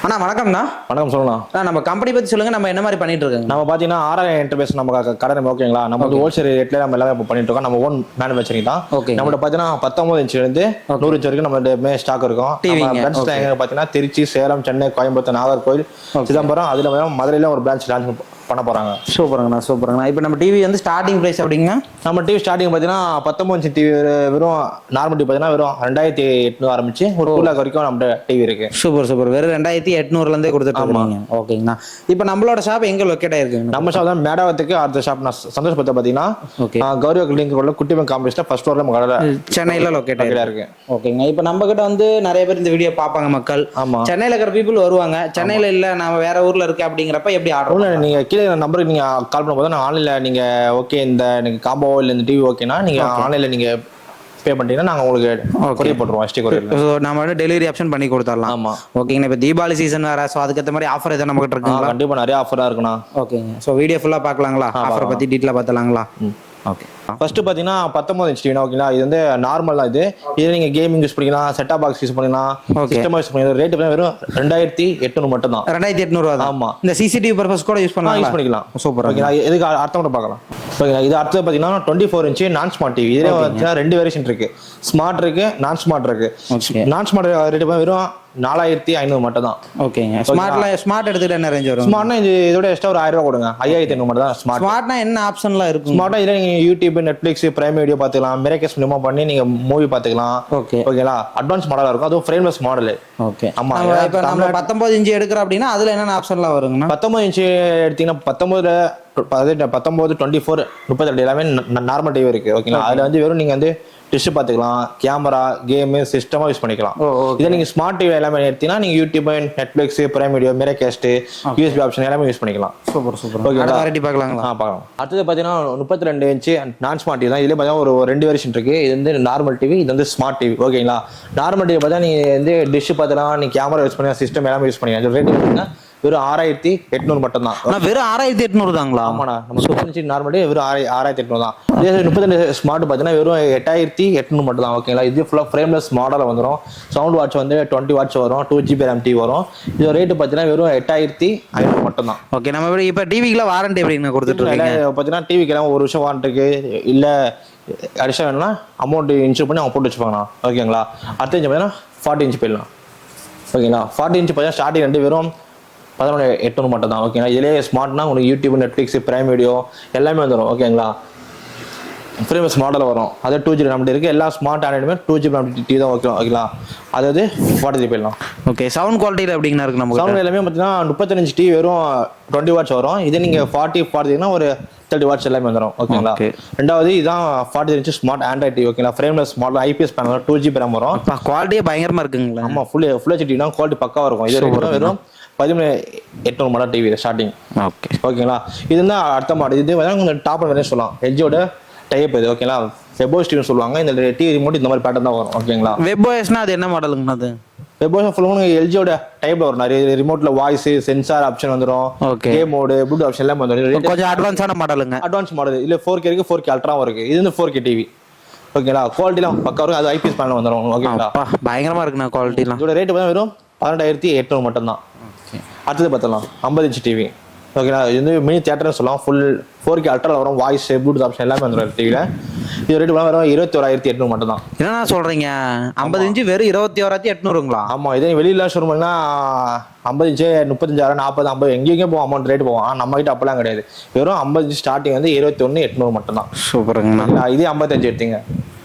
அண்ணா வணக்கம்ண்ணா. வணக்கம் சொல்லலாம். நம்ம கம்பெனி பத்தி சொல்லுங்க. நம்ம என்ன மாதிரி பண்ணிட்டு இருக்கோங்க? நம்ம பாத்தீங்கன்னா ஆர்ஆர் என்டர்பிரைஸ் நம்ம கடை ஓகேங்களா. நம்ம வந்து ஹோல்சேல் ரேட்ல நம்ம எல்லாமே பண்ணிட்டு இருக்கோம். நம்ம ஓன் மேனுஃபேக்சரிங் தான். ஓகே. நம்மளோட பாத்தீங்கன்னா 19 இன்ச்ல இருந்து 100 இன்ச் வரைக்கும் நம்ம ஸ்டாக் இருக்கும். பிரான்ச் பாத்தீங்கன்னா திருச்சி, சேலம், சென்னை, கோயம்புத்தூர், நாகர்கோவில், சிதம்பரம், அதுல மதுரையில ஒரு பிரான்ச் லான்ச் பண்ண போறாங்க. சூப்பருங்கண்ணா. இப்போ நம்ம டிவி வந்து ஸ்டார்டிங் பிரைஸ் அப்படிங்க? நம்ம டிவி ஸ்டார்டிங் பாத்தீங்கன்னா 19 இன்ச் டிவி வெறும் நார்மல் டிவி பாத்தீங்கன்னா வெறும் 2800 ஆரம்பிச்சு ஒரு 2 லாக் வரைக்கும் நம்ம டிவி இருக்கு. சூப்பர். வெறும் 2800 இருந்தே கொடுத்துட்டு இருக்கீங்க. ஓகேங்கண்ணா. இப்போ நம்மளோட ஷாப் எங்க லொக்கேட் ஆயிருக்குங்க? நம்ம ஷாப் தான் மேடாவத்துக்கு அடுத்த ஷாப் நான் சந்தோஷ் பத்த பாத்தீங்கன்னா கௌரவ கிளினிக் ரோட்ல குட்டிமன் காம்ப்ளெக்ஸ்ல ஃபர்ஸ்ட் ஃப்ளோர்ல நம்ம கடை சென்னையில லொக்கேட் ஆயிருக்கு. ஓகேங்க. இப்போ நம்ம கிட்ட வந்து நிறைய பேர் இந்த வீடியோ பாப்பாங்க மக்கள். ஆமா. சென்னையில இருக்கிற பீப்புள் வருவாங்க. சென்னையில இல்ல நான் வேற ஊர்ல இருக்கேன் அப்படிங்கிறப்ப எப்படி ஆர்டர்? நீங்க கீழே நம்பருக்கு நீங்க கால் பண்ணும்போது நான் ஆன்லைன்ல நீங்க ஓகே இந்த எனக்கு காம்போ இல்ல இந்த டிவி ஓகேனா நீங்க ஆன்லைன்ல நீங்க பே பண்ணிட்டீங்கன்னா நாங்க உங்களுக்கு கொரியர் போட்டுருவோம். ST courier. சோ நம்ம வந்து டெலிவரி ஆப்ஷன் பண்ணி கொடுத்துடலாம். ஆமா. ஓகேங்க. இப்போ தீபாவளி சீசன் வேற, சோ அதுக்கு ஏத்த மாதிரி ஆஃபர் எதாவது நம்ம கிட்ட இருக்குங்களா? கண்டிப்பா நிறைய ஆஃபரா இருக்குண்ணா. ஓகேங்க. சோ வீடியோ ஃபுல்லா பார்க்கலாங்களா? ஆஃபர் பத்தி டீடைலா பார்த்தலாங்களா? ஓகே. ஃபர்ஸ்ட் பாத்தீங்கன்னா 19 இன்ச் டிவி ஓகேங்களா. இது வந்து நார்மல் தான். இது நீங்க கேமிங் யூஸ் பண்ணிக்கலாம், செட் டாப் பாக்ஸ் யூஸ் பண்ணிக்கலாம், சிஸ்டம் யூஸ் பண்ணிக்கலாம். ரேட் வெறும் 2800 மட்டும் தான். 2800 தான். ஆமா. இந்த சிசிடிவி பர்பஸ் கூட யூஸ் பண்ணிக்கலாம். சூப்பர். ஓகேங்களா. இதுக்கு அர்த்தம் கூட பார்க்கலாம். ஓகேங்களா. இது அடுத்து பாத்தீங்கன்னா 24 இன்ச் நான் ஸ்மார்ட் டிவி. இதுல வந்து 2 வேரியேஷன் இருக்கு. ஸ்மார்ட் இருக்கு, நான் ஸ்மார்ட் இருக்கு. நான் ஸ்மார்ட் ரேட் வெறும் 4500 மட்டும் தான். ஓகேங்க. ஸ்மார்ட் எடுத்துக்கிட்ட என்ன ரேஞ்ச் வரும்? ஸ்மார்ட்னா இதோட எக்ஸ்ட்ரா ஒரு 1000 ரூபாய் கொடுங்க. 5500 மட்டும் தான் ஸ்மார்ட். ஸ்மார்ட்னா என்ன ஆப்ஷன்லாம் இருக்கும்? ஸ்மார்ட்னா இதுல நீங்க யூடியூப், நெட்ஃபிளிக்ஸ், பிரைம் வீடியோ பாத்துக்கலாம், மிரேக்கஸ் மூலமா பண்ணி நீங்க மூவி பாத்துக்கலாம். ஓகேங்களா. அட்வான்ஸ் மாடலா இருக்கும். அதுவும் ஃப்ரேம்லெஸ் மாடல். ஓகே. ஆமா. இப்போ நம்ம 19 இன்ச் எடுக்கிறோம் அப்படின்னா அதுல என்ன ஆப்ஷன்லாம் வருங்க? 19 இன்ச் எடுத்தீங்கன்னா 19 24 32 எல்லாமே நார்மல் டிவி இருக்கு. ஓகேங்களா. அதுல வந்து வெறும் நீங்க வந்து டிஷ் பாத்துக்கலாம், கேமரா, கேம், சிஸ்டமா யூஸ் பண்ணிக்கலாம். இதை நீங்க ஸ்மார்ட் டிவி எல்லாமே எடுத்தீங்கன்னா நீங்க YouTube, Netflix, Prime Video, Miracast, USB option எல்லாமே யூஸ் பண்ணிக்கலாம். சூப்பர். ஓகேங்களா. வெரைட்டி பார்க்கலாங்களா? பார்க்கலாம். அடுத்து பாத்தீங்கன்னா 32 இன்ச் நான் ஸ்மார்ட் டிவி தான். இதுல பாத்தீங்கன்னா ஒரு 2 வேரியேஷன் இருக்கு. இது வந்து நார்மல் டிவி, இது வந்து ஸ்மார்ட் டிவி. ஓகேங்களா. நார்மல் டிவி பார்த்தா நீங்க வந்து டிஷ் பாத்தலாம், நீங்க கேமரா யூஸ் பண்ணலாம், சிஸ்டம் எல்லாமே யூஸ் பண்ணிக்கலாம். ரேட் பார்த்தீங்கன்னா வெறும் 6800 மட்டும் தான். வெறும் 6800 தாங்களா? ஆமாண்ணா. நம்ம சூப்பர் இன்ச் நார்மல் வெறும் 6800 தான். இதே 32 ஸ்மார்ட் பார்த்தீங்கன்னா வெறும் 8800 மட்டும் தான். ஓகேங்களா. இது ஃபுல்லாக ஃப்ரேம்லெஸ் மாடல் வந்துடும். சவுண்ட் வாட்ச் வந்து 20 வாட்ச் வரும், 2GB RAM டிவி வரும். இது ரேட்டு பார்த்தீங்கன்னா வெறும் 8500 மட்டும் தான். ஓகே. நம்ம இப்போ டிவிக்குலாம் வாரண்டி எப்படின்னு கொடுத்துட்டு இருக்கீங்க? பார்த்தீங்கன்னா டிவிக்கெல்லாம் 1 வருஷம் வாரண்டி இருக்கு. இல்லை அடிஷன் வேணும்னா அமௌண்ட் இன்சூர் பண்ணி அவங்க போட்டு வச்சுப்பாங்கண்ணா. ஓகேங்களா. அடுத்த இன்ச் பார்த்தீங்கன்னா 40 இன்ச் போயிடலாம். ஓகேங்களா. 40 இன்ச் பார்த்தீங்கன்னா ஸ்டார்டிங் ரெண்டு வெறும் 11,800 மட்டும் தான். ஓகேங்களா. இதுலேயே ஸ்மார்ட்னா உங்களுக்கு யூடியூப், நெட்ஃபிளிக்ஸ், பிரைம் வீடியோ எல்லாமே வந்துடும். ஓகேங்களா. ஃப்ரேம்லெஸ் மாடல் வரும். அது 2GB RAM இருக்கு. எல்லா ஸ்மார்ட் ஆண்ட்ராய்டுமே 2GB RAM டிவி தான். ஓகேங்களா. அதாவது 40 போயிடலாம். ஓகே. சவுண்ட் குவாலிட்டியில் எப்படிங்கன்னா இருக்கு? நம்ம சவுண்ட் எல்லாமே பார்த்தீங்கன்னா 35 இன்ச் டிவி வெறும் 20 வாட்ஸ் வரும். இதே நீங்க 40 ஒரு 30 வாட்ஸ் எல்லாமே வந்துடும். ஓகேங்களா. ரெண்டாவது இதான் 40 இன்ச் ஸ்மார்ட் ஆண்ட்ராய்டு டிவி. ஓகேங்களா. Frameless model, IPS panel, 2GB RAM வரும். குவாலிட்டியே பயங்கரமா இருக்குங்களா? ஆமா. ஃபுல் ஹெச்டி தான். குவாலிட்டி பக்காவா இருக்கும். இது வெறும் 13,800 மட்டும் டிவி ஸ்டார்டிங். ஓகேங்களா. இது தான் அடுத்த மாடல். இது கொஞ்சம் டாப் வேணும் சொல்லலாம். எல்ஜியோட டைப் இது. ஓகேங்களா. வெப்ஓஎஸ் டிவி சொல்லுவாங்க. இந்த டிவி ரிமோட் இந்த மாதிரி பேட்டர்ன் தான் வரும். ஓகேங்களா. வெப்ஓஎஸ்னா அது என்ன மாடலுங்கண்ணா? அது வெப்ஓஎஸ் ஃபுல்லாக எல்ஜியோட டைப்ல வரும். நிறைய ரிமோட்ல வாய்ஸ், சென்சார் ஆப்ஷன் வந்துடும், கேம் மோடு, ப்ளூடூத் ஆப்ஷன் எல்லாம் வந்துடும். கொஞ்சம் அட்வான்ஸான மாடலுங்க. Advance model. இல்ல 4K இருக்கு, 4K அல்ட்ராவும் இருக்கு. இது வந்து 4K டிவி. ஓகேங்களா. குவாலிட்டிலாம் பக்கா இருக்கும். அது ஐபிஎஸ் பேனல் வந்துடும். ஓகேங்களா. பயங்கரமா இருக்குண்ணா குவாலிட்டிலாம். இதோட ரேட் பார்த்தா வெறும் 12,800 மட்டும் தான். அடுத்தது பார்த்தலாம் 50 இன்ச் டிவி. ஓகேங்களா. இது வந்து மினி தியேட்டர்னு சொல்லலாம். ஃபுல் 4K அல்ட்ரா வரும். வாய்ஸ், ப்ளூடூத் ஆப்ஷன் எல்லாமே வந்துடும் டிவியில். இது ரேட் வெறும் 21,800 மட்டும் தான். என்ன சொல்றீங்க? 50 இன்ச் வெறும் 21,800ங்களா? ஆமா. இதே வெளியில ஷோரூம்னா 50 இன்ச்சு 35,000, 40, 50 எங்கேயும் போவோம் அமௌண்ட் ரேட் போவோம். நம்ம கிட்ட அப்பெல்லாம் கிடையாது. வெறும் 50 இன்ச் ஸ்டார்டிங் வந்து 21,800 மட்டும் தான். சூப்பருங்கண்ணா. இதே 55 எடுத்தீங்க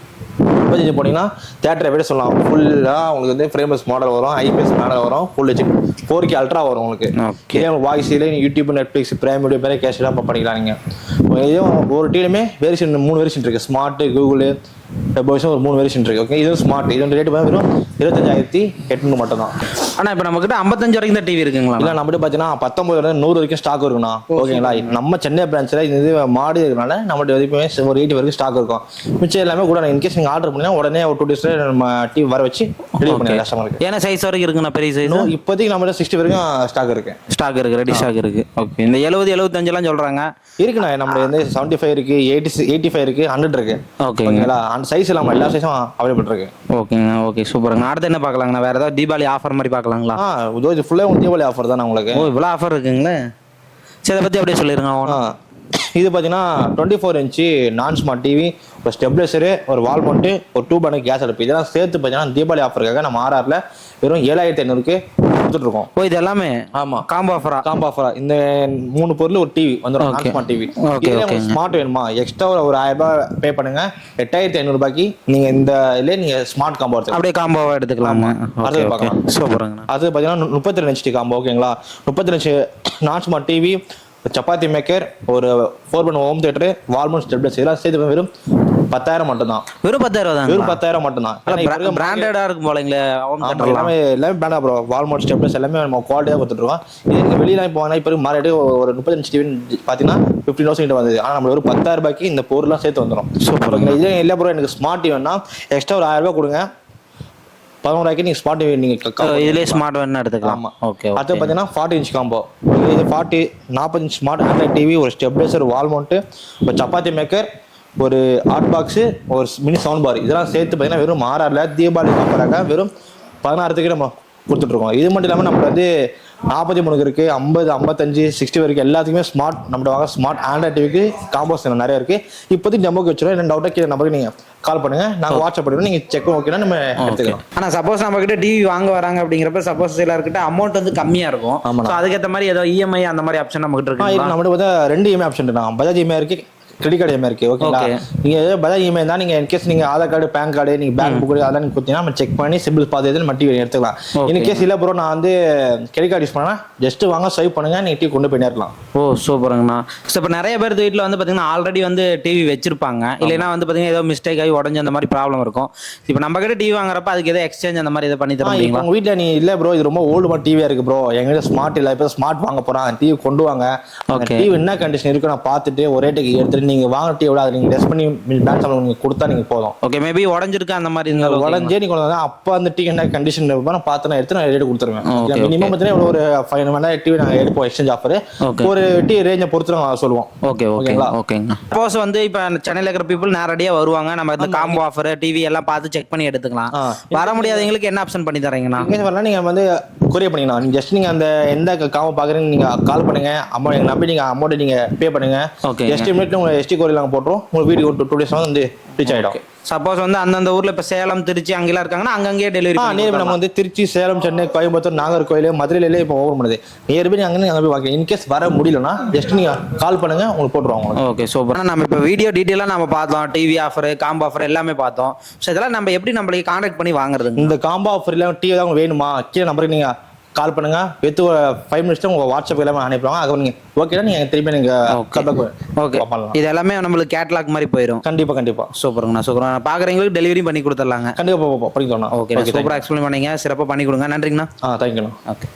55 போனீங்கன்னா தியேட்டரை விட சொல்லலாம். ஃபுல்லாக உங்களுக்கு வந்து ஃப்ரேம்லெஸ் மாடல் வரும், ஐபிஎஸ் மாடல் வரும், ஃபுல் ஹெச்டி 4K அல்ட்ரா வரும் உங்களுக்கு. இதே வாய்ஸில் யூடியூப், நெட்ஃபிளிக்ஸ், பிரைம் வீடியோ பேரே கேஷ் எல்லாம் பண்ணிக்கலாம். நீங்கள் இதே ஒரு டிவிலுமே வேரியேஷன் 3 வேரியேஷன் இருக்கு. ஸ்மார்ட், கூகுள், வெப்ஓஎஸ் ஒரு 3 வேரியேஷன் இருக்கு. ஓகே. இது ஸ்மார்ட். இது ரேட் வெறும் 25,800 மட்டும் தான். ஆனா இப்போ நம்ம கிட்ட 55 வரைக்கும் தான் டிவி இருக்குங்களா? இல்லை நம்ம பார்த்தீங்கன்னா 19 100 வரைக்கும் ஸ்டாக் இருக்குண்ணா. ஓகேங்களா. நம்ம சென்னை பிரான்ச்சில் இது மாடி இருக்கிறனால நம்மகிட்ட எப்பவுமே ஒரு 80 வரைக்கும் ஸ்டாக் இருக்கும். மிச்சம் எல்லாமே கூட இன்கேஸ் நீங்கள் ஆர்டர் பண்ணினா உடனே ஒரு 2 டேஸ்ல நம்ம டிவி வர வச்சு டெலிவரி பண்ணிடலாம் கஸ்டமருக்கு. ஏன்னா சைஸ் வரைக்கும் இருக்குண்ணா? பெரிய சைஸ் இப்போதைக்கு நம்மகிட்ட 60 வரைக்கும் ஸ்டாக் இருக்கு. ரெடி ஸ்டாக் இருக்கு. ஓகே. இந்த 70 75 எல்லாம் சொல்றாங்க இருக்குண்ணா. நம்ம வந்து 75 இருக்கு, 85 இருக்கு, 100 இருக்கு. ஓகேங்களா. அந்த சைஸ் இல்லாமல் எல்லா சைஸும் அவைலபிள் இருக்கு. ஓகேங்க. ஓகே. சூப்பருங்க. அடுத்து என்ன பார்க்கலாங்கண்ணா? வேற ஏதாவது தீபாவளி ஆஃபர் மாதிரி பார்க்கலாம்? பார்க்கலாங்களா? இது ஃபுல்லாக உங்களுக்கு தீபாவளி ஆஃபர் தான் உங்களுக்கு. ஓ இவ்வளோ ஆஃபர் இருக்குங்களே. சரி, அதை பற்றி அப்படியே சொல்லிடுங்க. இது பார்த்தீங்கன்னா 24 இன்ச்சு நான் ஸ்மார்ட் டிவி, ஒரு ஸ்டெப்லைசரு, ஒரு வால் மவுண்ட்டு, ஒரு 2 பர்னர் கேஸ் அடுப்பு, இதெல்லாம் சேர்த்து பார்த்தீங்கன்னா தீபாவளி ஆஃபருக்காக நம்ம ஆர்ஆரில் வெறும் 7500க்கு கொடுத்துட்ருக்கோம். ஓ இது எல்லாமே ஆமாம் காம்போ ஆஃபரா? இந்த 3 பொருள் ஒரு டிவி வந்துடும், நான் ஸ்மார்ட் டிவி. ஸ்மார்ட் வேணுமா எக்ஸ்ட்ரா ஒரு 1000 ரூபாய் பே பண்ணுங்க, 8500 ரூபாய்க்கு நீங்கள் இந்த இதில் நீங்கள் ஸ்மார்ட் காம்போ எடுத்து அப்படியே காம்போவாக எடுத்துக்கலாமா? அது பார்க்கலாம். சூப்பருங்க. அது பார்த்தீங்கன்னா 32 இன்ச்சு காம்போ. ஓகேங்களா, 32 இன்ச்சு நான் ஸ்மார்ட் டிவி, சப்பாத்தி மேக்கர், ஒரு 4 burner home theatre, wall mount stabiliser, இதெல்லாம் சேர்த்து வெறும் 10,000 மட்டும்தான். வெறும் 10,000 தான். வெறும் 10,000 மட்டும்தான். பிராண்டடா இருக்கும் போலங்களே. எல்லாமே பிராண்டா ப்ரோ. வால்மவுண்ட் ஸ்டெப்லைசர் எல்லாமே நம்ம குவாலிட்டியாக கொடுத்துருக்கோம். இது நீங்கள் வெளியில இப்போ வாங்கினா இப்போ மாறிட்டு ஒரு 30 இன்ச் டிவி பார்த்தீங்கன்னா 15,000 வந்தது. ஆனால் நம்ம ஒரு 10,000 ரூபாய்க்கு இந்த பொருள்லாம் சேர்த்து வந்துடும். சூப்பர். இதே இல்லை ப்ரோ எனக்கு ஸ்மார்ட் டிவி வேணா எக்ஸ்ட்ரா ஒரு 1000 ரூபாய் கொடுங்க, 11 ரூபாய்க்கு நீங்கள் ஸ்மார்ட் டிவி நீங்கள் இதுலேயே ஸ்மார்ட் வேணும் எடுத்துக்கலாம். ஓகே. அது பார்த்தீங்கன்னா 40 இன்ச் காம்போ. இது 40 இன்ச் ஸ்மார்ட் ஆண்ட்ராய்ட் டிவி, ஒரு ஸ்டெப்லைசர், வால் மவுண்ட்டு, ஒரு சப்பாத்தி மேக்கர், ஒரு ஹாட் பாக்ஸு, ஒரு மினி சவுண்ட் பார், இதெல்லாம் சேர்த்து பார்த்தீங்கன்னா வெறும் ஆர்ஆரில் தீபாவளி ஆஃபராக வெறும் 16,000க்கு நம்ம கொடுத்துட்ருக்கோம். இது மட்டும் இல்லாமல் நம்ம வந்து 43 இருக்குது, 50, 55, 60 வரைக்கும் எல்லாத்துக்குமே ஸ்மார்ட் நம்மகிட்ட வாங்க. ஸ்மார்ட் ஆண்ட்ராய்ட் டிவிக்கு காம்போஸ் நிறைய இருக்குது. இப்போதைக்கு டெமோக்கு வச்சுருவோம். என்ன டவுட்டாக கீழே நம்பருக்கு நீங்கள் கால் பண்ணுங்க, நாங்கள் வாட்ஸ்அப் பண்ணுவோம், நீங்கள் செக் ஓகேனா நம்ம எடுத்துக்கலாம். ஆனால் சப்போஸ் நம்ம கிட்ட டிவி வாங்க வராங்க அப்படிங்கிறப்ப சப்போஸ் எல்லாருக்கிட்ட அமௌண்ட் வந்து கம்மியாக இருக்கும். ஆமாம், அதுக்கேற்ற மாதிரி ஏதோ இஎம்ஐ அந்த மாதிரி ஆப்ஷன் நம்ம கிட்ட இருக்கு. நம்மகிட்ட பார்த்தா 2 இஎம்ஐ ஆப்ஷன் இருக்கு. பஜாஜ் இஎம்ஐ இருக்கு, கிரெடிட் கார்டு இஎம்ஐ இருக்கு. ஓகேங்களா, நீங்க பஜாஜ் இஎம்ஐ தான் நீங்க இன்கேஸ் நீங்க ஆதார் கார்டு, பேன் கார்டு, நீங்க பேங்க் புக் அதெல்லாம் நீங்க கொடுத்தீங்கன்னா நம்ம செக் பண்ணி சிபில் பார்த்து நம்ம டிவி எடுத்துக்கலாம். இன்கேஸ் இல்லை ப்ரோ நான் வந்து கிரெடிட் கார்டு யூஸ் பண்ணா ஜஸ்ட் வாங்க ஸ்வைப் பண்ணுங்க, நீங்க டிவி கொண்டு போய் நேரலாம். ஓ சூப்பருங்கண்ணா. இப்போ நிறைய பேர் வீட்டில் வந்து பார்த்தீங்கன்னா ஆல்ரெடி வந்து டிவி வச்சிருப்பாங்க, இல்லைன்னா வந்து பார்த்தீங்கன்னா ஏதோ மிஸ்டேக் ஆகி உடஞ்சி அந்த மாதிரி ப்ராப்ளம் இருக்கும். இப்போ நம்ம கிட்ட டிவி வாங்குறப்ப அதுக்கு ஏதோ எக்ஸ்சேஞ்ச் அந்த மாதிரி இதை பண்ணி தருவாங்க. உங்க வீட்டில் நீ இல்லை ப்ரோ இது ரொம்ப ஓல்டு டிவியா இருக்கு ப்ரோ, எங்கிட்ட ஸ்மார்ட் இல்லை, இப்போ ஸ்மார்ட் வாங்க போறான், டிவி கொண்டு வாங்க, டிவி என்ன கண்டிஷன் இருக்கு நான் பார்த்துட்டு ஒரு ரேட்டுக்கு எடுத்துட்டு நீங்க வாங்க டிவி நீங்க டெஸ்ட் பண்ணி பேங்க் சம்பளம் நீங்க கொடுத்தா நீங்க போதும். ஓகே, மேபி உடஞ்சிருக்கு அந்த மாதிரி இருந்தாலும் உடஞ்சே நீங்க கொண்டு அப்போ அந்த டிவி என்ன கண்டிஷன் நான் பார்த்து நான் எடுத்து நான் ரேட் கொடுத்துருவேன். மினிமம் பார்த்தீங்கன்னா ஒரு 500 டிவி நாங்கள் எடுப்போம் எக்ஸ்சேஞ்ச் ஆஃபர், ஒரு டிவி ரேஞ்சை பொறுத்து நாங்கள் சொல்லுவோம். ஓகே ஓகேங்களா. ஓகேங்க. சப்போஸ் வந்து இப்போ சென்னையில் இருக்கிற பீப்புள் நேரடியாக வருவாங்க, நம்ம இந்த காம்போ ஆஃபர் டிவி எல்லாம் பார்த்து செக் பண்ணி எடுத்துக்கலாம். வர முடியாதவங்களுக்கு என்ன ஆப்ஷன் பண்ணி தரீங்கண்ணா? வரலாம் நீங்க வந்து கொரியர் பண்ணிக்கலாம். நீங்க ஜஸ்ட் நீங்க அந்த எந்த காம்போ பாக்குறீங்க நீங்க கால் பண்ணுங்க, அமௌண்ட் எங்க நம்பி நீங்க அமௌண்ட் நீங்க பே பண்ணுங்க. ஜஸ்ட் மினிட்ல உங்க எஸ்டி கொரியர் நாங்கள் போட்டுரும், உங்களுக்கு வீடியோ 2 டேஸ் வந்து ரீச் ஆகிடும். சப்போஸ் வந்து அந்தந்த ஊர்ல இப்போ சேலம், திருச்சி அங்கெல்லாம் இருக்காங்கன்னா அங்கங்கே டெலிவரி நம்ம வந்து திருச்சி, சேலம், சென்னை, கோயம்புத்தூர், நாகர்கோயில், மதுரையிலே இப்போ ஓவர் பண்ணுது. நியர்பை அங்கே அங்கே போய் வாங்க. இன்கேஸ் வர முடியலன்னா ஜஸ்ட் நீங்க கால் பண்ணுங்க, உங்களுக்கு போட்டுருவாங்க. Okay super. நம்ம இப்போ வீடியோ டீட்டெயிலாக நம்ம பார்த்தோம், டிவி ஆஃபர், காம்போ ஆஃபர் எல்லாமே பார்த்தோம். ஸோ இதெல்லாம் நம்ம எப்படி நம்மளுக்கு கான்டாக்ட் பண்ணி வாங்குறது? இந்த காம்போ ஆஃபர் இல்லை டிவி தான் வேணுமா கீழே நம்பருக்கு நீங்க கால் பண்ணுங்க, வித் 5 மினிட்ஸ் உங்க வாட்ஸ்அப் எல்லாமே அனுப்பிடுவாங்க. அது நீங்க ஓகேனா நீங்க திருப்பி நீங்க ஓகே பண்ணலாம். இது எல்லாமே நம்மளுக்கு கேட்லாக் மாதிரி போயிடும். கண்டிப்பா சூப்பருங்கண்ணா. சூப்பர். பாக்குறவங்களுக்கு டெலிவரி பண்ணி கொடுத்துடலாம். கண்டிப்பா பண்ணி தரலாம். ஓகே, சூப்பரா எக்ஸ்பிளைன் பண்ணீங்க, சிறப்பாக பண்ணி கொடுங்க. நன்றிங்கண்ணா. தேங்க்யூண்ணா. ஓகே.